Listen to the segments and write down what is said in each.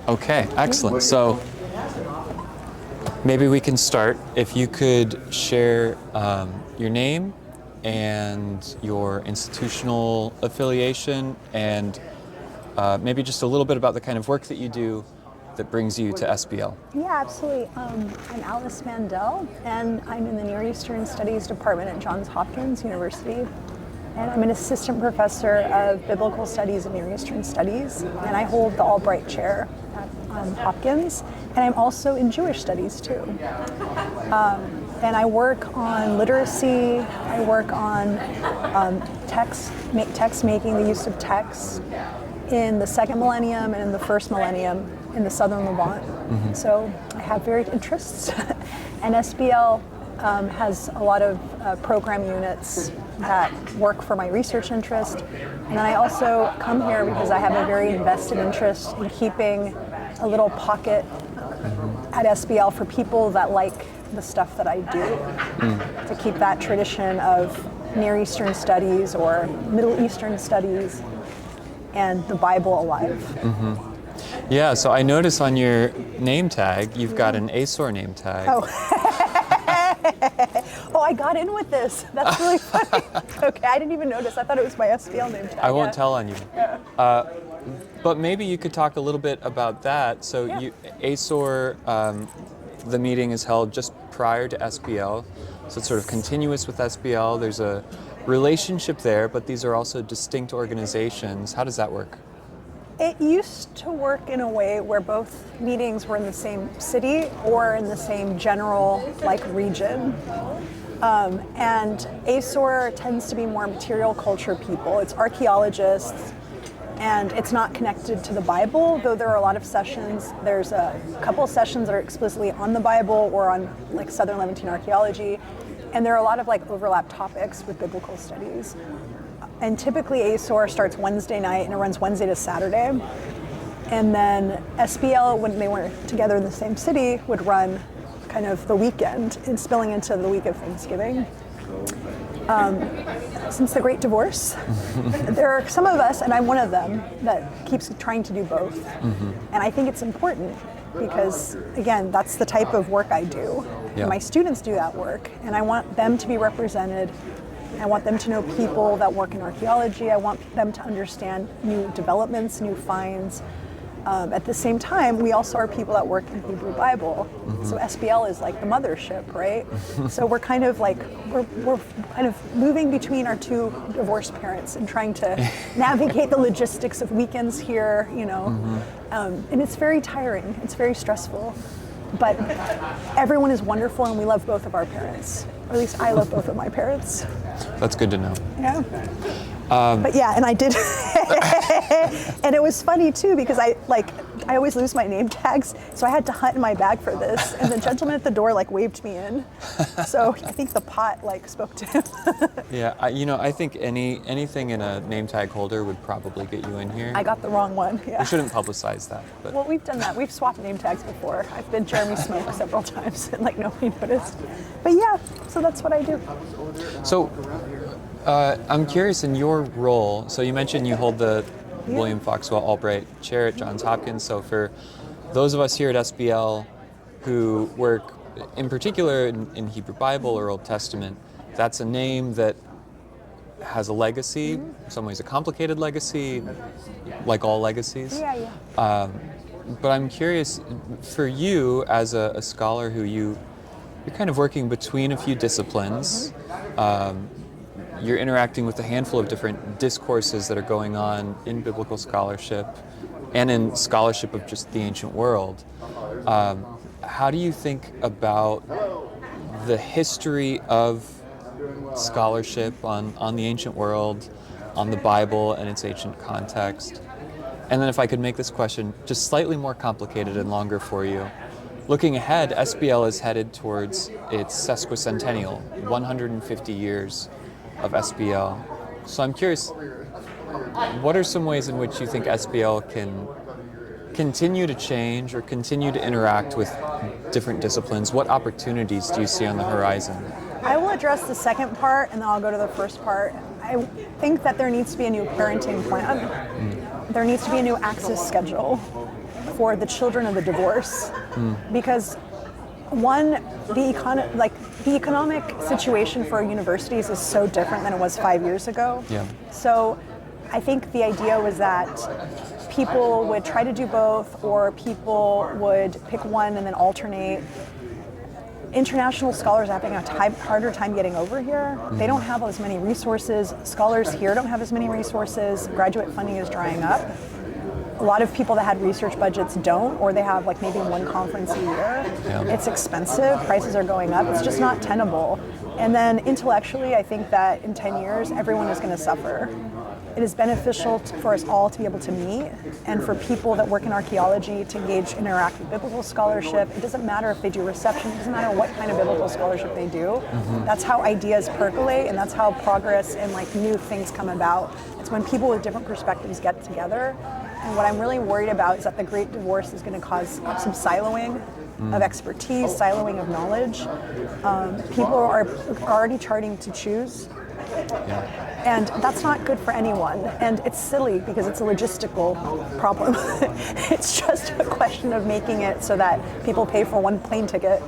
Okay, excellent. So maybe we can start. If you could share your name and your institutional affiliation, and maybe just a little bit about the kind of work that you do that brings you to SBL. Yeah, absolutely. I'm Alice Mandell, and I'm in the Near Eastern Studies Department at Johns Hopkins University. And I'm an assistant professor of Biblical Studies and Near Eastern Studies, and I hold the Albright Chair at Hopkins, and I'm also in Jewish Studies too. And I work on literacy, I work on text making, the use of text in the second millennium and in the first millennium in the southern Levant. Mm-hmm. So I have varied interests, and SBL has a lot of program units that work for my research interest. And then I also come here because I have a very invested interest in keeping a little pocket at SBL for people that like the stuff that I do, to keep that tradition of Near Eastern studies or Middle Eastern studies and the Bible alive. Mm-hmm. Yeah, so I notice on your name tag, you've got an ASOR name tag. Oh. Oh, I got in with this. That's really funny. Okay, I didn't even notice. I thought it was my SBL name tag. I won't tell on you. Yeah. But maybe you could talk a little bit about that. So ASOR, the meeting is held just prior to SBL. So it's sort of continuous with SBL. There's a relationship there, but these are also distinct organizations. How does that work? It used to work in a way where both meetings were in the same city or in the same general region. And ASOR tends to be more material culture people. It's archaeologists, and it's not connected to the Bible, though there are a lot of sessions. There's a couple of sessions that are explicitly on the Bible or on Southern Levantine archaeology, and there are a lot of overlap topics with biblical studies. And typically ASOR starts Wednesday night and it runs Wednesday to Saturday. And then SBL, when they weren't together in the same city, would run kind of the weekend and spilling into the week of Thanksgiving. Since the Great Divorce, there are some of us, and I'm one of them, that keeps trying to do both. Mm-hmm. And I think it's important because, again, that's the type of work I do. Yeah. And my students do that work, and I want them to be represented. I want them to know people that work in archaeology. I want them to understand new developments, new finds. At the same time, we also are people that work in Hebrew Bible. Mm-hmm. So SBL is like the mothership, right? So we're kind of we're kind of moving between our two divorced parents and trying to navigate the logistics of weekends here, Mm-hmm. And it's very tiring. It's very stressful. But everyone is wonderful, and we love both of our parents. Or at least I love both of my parents. That's good to know. Yeah. But yeah, and I did, and it was funny too because I always lose my name tags, so I had to hunt in my bag for this, and the gentleman at the door waved me in, so I think the pot spoke to him. Yeah, I think anything in a name tag holder would probably get you in here. I got the wrong one. Yeah. We shouldn't publicize that. But. Well, we've done that. We've swapped name tags before. I've been Jeremy Smoke several times, and nobody noticed. But yeah, so that's what I do. So. I'm curious in your role, so you mentioned you hold the William Foxwell Albright Chair at Johns Hopkins, so for those of us here at SBL who work in particular in Hebrew Bible or Old Testament, that's a name that has a legacy, in some ways a complicated legacy, like all legacies. Yeah. But I'm curious, for you as a scholar who you're kind of working between a few disciplines, you're interacting with a handful of different discourses that are going on in biblical scholarship and in scholarship of just the ancient world. How do you think about the history of scholarship on the ancient world, on the Bible and its ancient context? And then if I could make this question just slightly more complicated and longer for you, looking ahead, SBL is headed towards its sesquicentennial, 150 years of SBL. So I'm curious, what are some ways in which you think SBL can continue to change or continue to interact with different disciplines? What opportunities do you see on the horizon? I will address the second part, and then I'll go to the first part. I think that there needs to be a new parenting plan. There needs to be a new access schedule for the children of the divorce, because one, the economic situation for universities is so different than it was 5 years ago. Yeah. So I think the idea was that people would try to do both, or people would pick one and then alternate. International scholars are having a harder time getting over here. They don't have as many resources. Scholars here don't have as many resources. Graduate funding is drying up. A lot of people that had research budgets don't, or they have like maybe one conference a year. Yeah. It's expensive, prices are going up, it's just not tenable. And then intellectually, I think that in 10 years, everyone is going to suffer. It is beneficial for us all to be able to meet, and for people that work in archaeology to engage, interact with biblical scholarship. It doesn't matter if they do reception, it doesn't matter what kind of biblical scholarship they do. That's how ideas percolate, and that's how progress and like new things come about. It's when people with different perspectives get together. And what I'm really worried about is that the Great Divorce is going to cause some siloing of expertise, siloing of knowledge. People are already charting to choose. Yeah. And that's not good for anyone. And it's silly because it's a logistical problem. It's just a question of making it so that people pay for one plane ticket.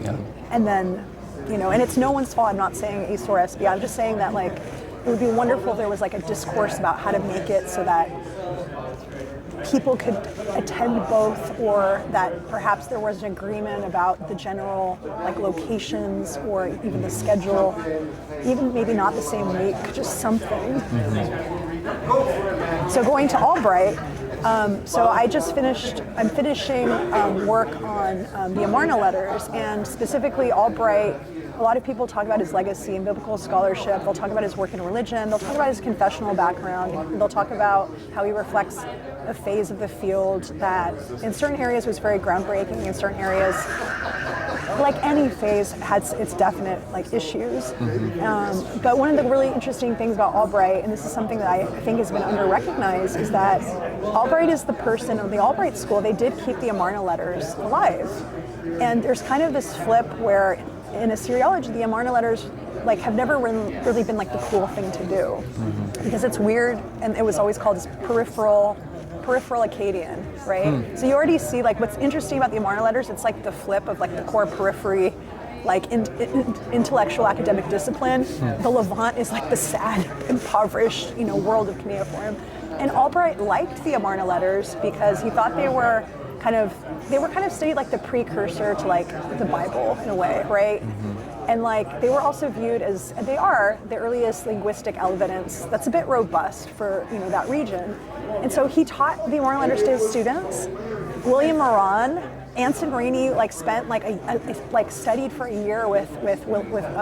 Yeah. And then, and it's no one's fault. I'm not saying ACE or SB. I'm just saying that like, it would be wonderful if there was like a discourse about how to make it so that people could attend both, or that perhaps there was an agreement about the general like locations or even the schedule, even maybe not the same week, just something. So going to Albright, so I'm finishing work on the Amarna letters, and specifically Albright. A lot of people talk about his legacy in biblical scholarship. They'll talk about his work in religion. They'll talk about his confessional background. They'll talk about how he reflects a phase of the field that in certain areas was very groundbreaking, in certain areas, like any phase, had its definite like issues. But one of the really interesting things about Albright, and this is something that I think has been under-recognized, is that Albright is the person of the Albright school. They did keep the Amarna letters alive. And there's kind of this flip where in Assyriology, the Amarna letters like have never really been like the cool thing to do, because it's weird, and it was always called as peripheral Akkadian, right? So you already see like what's interesting about the Amarna letters. It's like the flip of like the core periphery, like intellectual academic discipline. The Levant is like the sad, impoverished, world of cuneiform. And Albright liked the Amarna letters because he thought they were kind of studied like the precursor to like the Bible in a way, right? And like they were also viewed as, and they are the earliest linguistic evidence that's a bit robust for that region. And so he taught the Amarna letters to his students. William Moran, Anson Rainey spent studied for a year with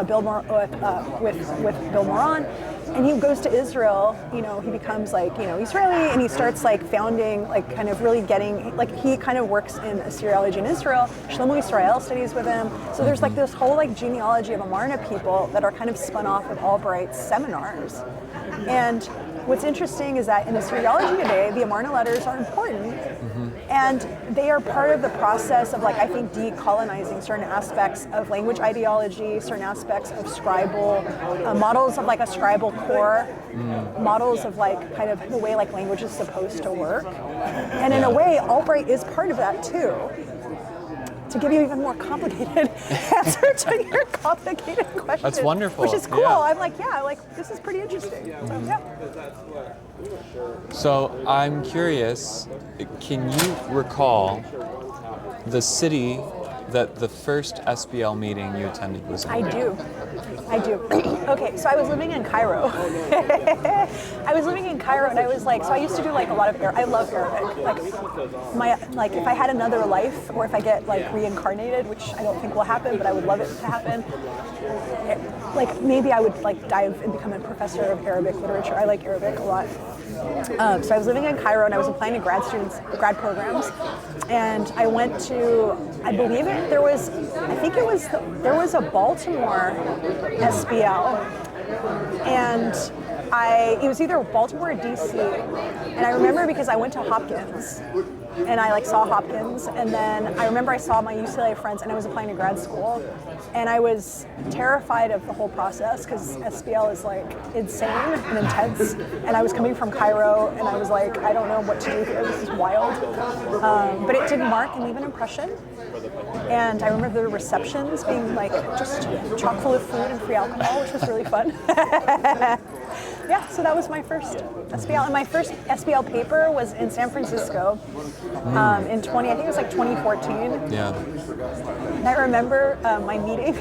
Bill Moran, and he goes to Israel. He becomes Israeli, and he starts founding kind of really getting he kind of works in Assyriology in Israel. Shlomo Israel studies with him. So there's this whole genealogy of Amarna people that are kind of spun off of Albright's seminars. And what's interesting is that in Assyriology today, the Amarna letters are important. And they are part of the process of I think decolonizing certain aspects of language ideology, certain aspects of scribal, models of a scribal core, models of kind of the way language is supposed to work. And in a way, Albright is part of that too. To give you even more complicated answer to your complicated question. That's wonderful. Which is cool. Yeah. I'm this is pretty interesting. So, yeah. So I'm curious, can you recall the city that the first SBL meeting you attended was in? I do. Okay, so I was living in Cairo. And I was so I used to do a lot of I love Arabic. If I had another life, or if I get reincarnated, which I don't think will happen, but I would love it to happen. Maybe I would dive and become a professor of Arabic literature. I like Arabic a lot. So I was living in Cairo, and I was applying to grad programs, and I went to, there was a Baltimore SBL, and it was either Baltimore or DC, and I remember because I went to Hopkins, and I like saw Hopkins, and then I remember I saw my UCLA friends, and I was applying to grad school, and I was terrified of the whole process because SBL is like insane and intense, and I was coming from Cairo, and I was like, I don't know what to do here, this is wild, but it did mark and leave an impression. And I remember the receptions being like just chock full of food and free alcohol, which was really fun. Yeah, so that was my first SBL. And my first SBL paper was in San Francisco in I think it was like 2014. Yeah. And I remember my meeting.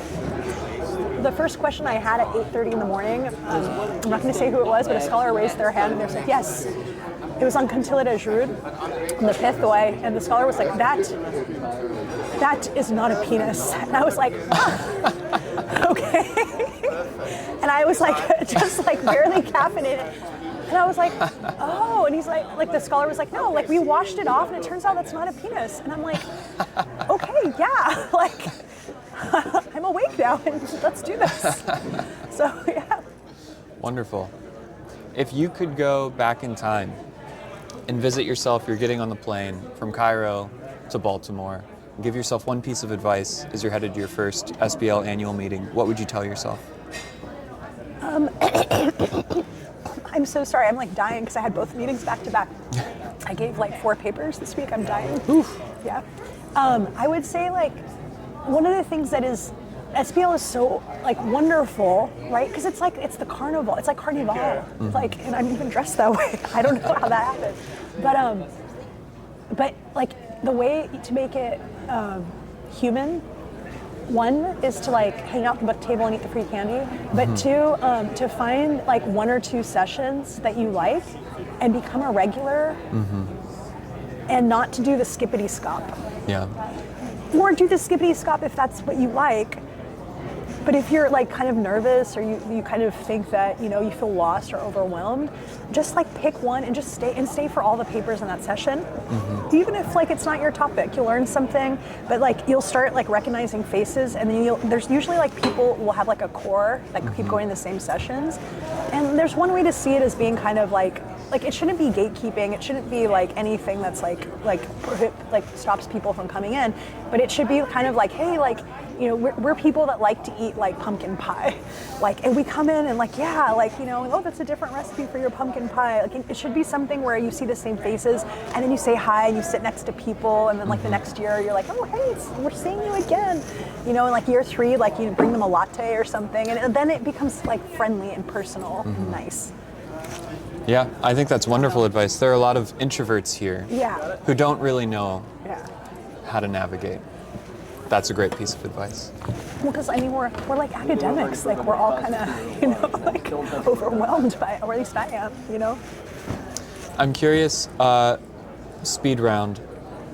The first question I had at 8:30 in the morning, I'm not going to say who it was, but a scholar raised their hand and they said, yes. It was on Cantilla de Jrude, on the Pithway, and the scholar was like, that is not a penis. And I was like, okay. And I was like, just like barely caffeinated. And I was like, oh, and he's like the scholar was like, no, like we washed it off and it turns out that's not a penis. And I'm like, okay, yeah, like I'm awake now and let's do this. So, yeah. Wonderful. If you could go back in time and visit yourself, you're getting on the plane from Cairo to Baltimore, and give yourself one piece of advice as you're headed to your first SBL annual meeting, what would you tell yourself? I'm so sorry, I'm like dying because I had both meetings back to back. I gave like 4 papers this week, I'm dying. Oof. Yeah. I would say like, one of the things that is, SBL is so like wonderful, right? Because it's like, it's the carnival, it's like Carnival. It's like, and I'm even dressed that way. I don't know how that happened. But like the way to make it human, one is to like hang out at the book table and eat the free candy, but two, to find like 1 or 2 sessions that you like and become a regular and not to do the skippity scop. Yeah. Or do the skippity scop if that's what you like. But if you're like kind of nervous or you kind of think that, you know, you feel lost or overwhelmed, just like pick one and just stay for all the papers in that session. Even if like it's not your topic, you'll learn something, but like you'll start like recognizing faces, and then there's usually like people will have like a core that keep going to the same sessions. And there's one way to see it as being kind of like it shouldn't be gatekeeping. It shouldn't be like anything that's like stops people from coming in, but it should be kind of like, hey, like, you know, we're people that like to eat like pumpkin pie, like, and we come in and like, yeah, like, you know, oh, that's a different recipe for your pumpkin pie. Like, it should be something where you see the same faces, and then you say hi, and you sit next to people, and then like the next year you're like, oh, hey, we're seeing you again, you know, and like year 3, like you bring them a latte or something, and then it becomes like friendly and personal and nice. Yeah, I think that's wonderful advice. There are a lot of introverts here who don't really know how to navigate. That's a great piece of advice. Well, because I mean, we're like academics. Like we're all kind of, you know, like overwhelmed by it, or at least I am, you know. I'm curious, speed round,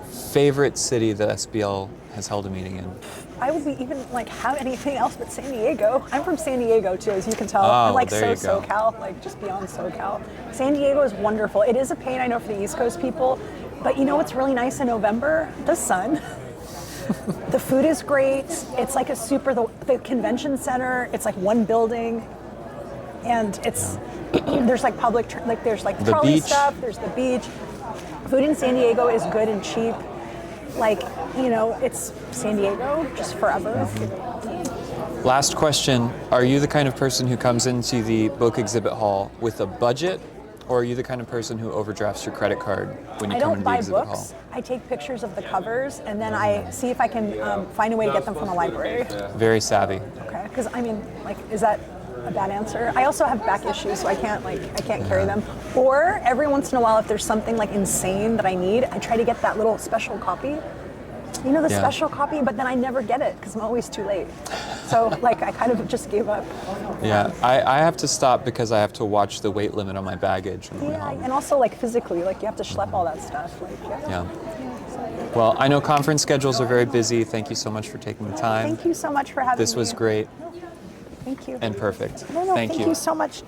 favorite city that SBL has held a meeting in? I would be even like have anything else but San Diego. I'm from San Diego too, as you can tell. Oh, I'm like there you go. SoCal, like just beyond SoCal. San Diego is wonderful. It is a pain, I know, for the East Coast people, but you know what's really nice in November? The sun. The food is great. It's like the convention center. It's like one building, and it's there's like there's like the trolley beach. stuff. There's the beach. Food in San Diego is good and cheap. Like, you know, it's San Diego just forever. Last question: are you the kind of person who comes into the book exhibit hall with a budget, or are you the kind of person who overdrafts your credit card when you come into the exhibit hall? I don't buy books. I take pictures of the covers, and then I see if I can find a way to get them from a library. Very savvy. Okay, because I mean, like, is that a bad answer? I also have back issues, so I can't carry them. Or every once in a while, if there's something like insane that I need, I try to get that little special copy. You know, the special copy, but then I never get it because I'm always too late. So, like, I kind of just gave up. Yeah, I have to stop because I have to watch the weight limit on my baggage. Yeah, and also, like, physically, like, you have to schlep all that stuff. Like, yeah. Well, I know conference schedules are very busy. Thank you so much for taking the time. Thank you so much for having me. This was great. Thank you. And perfect. No, Thank you so much.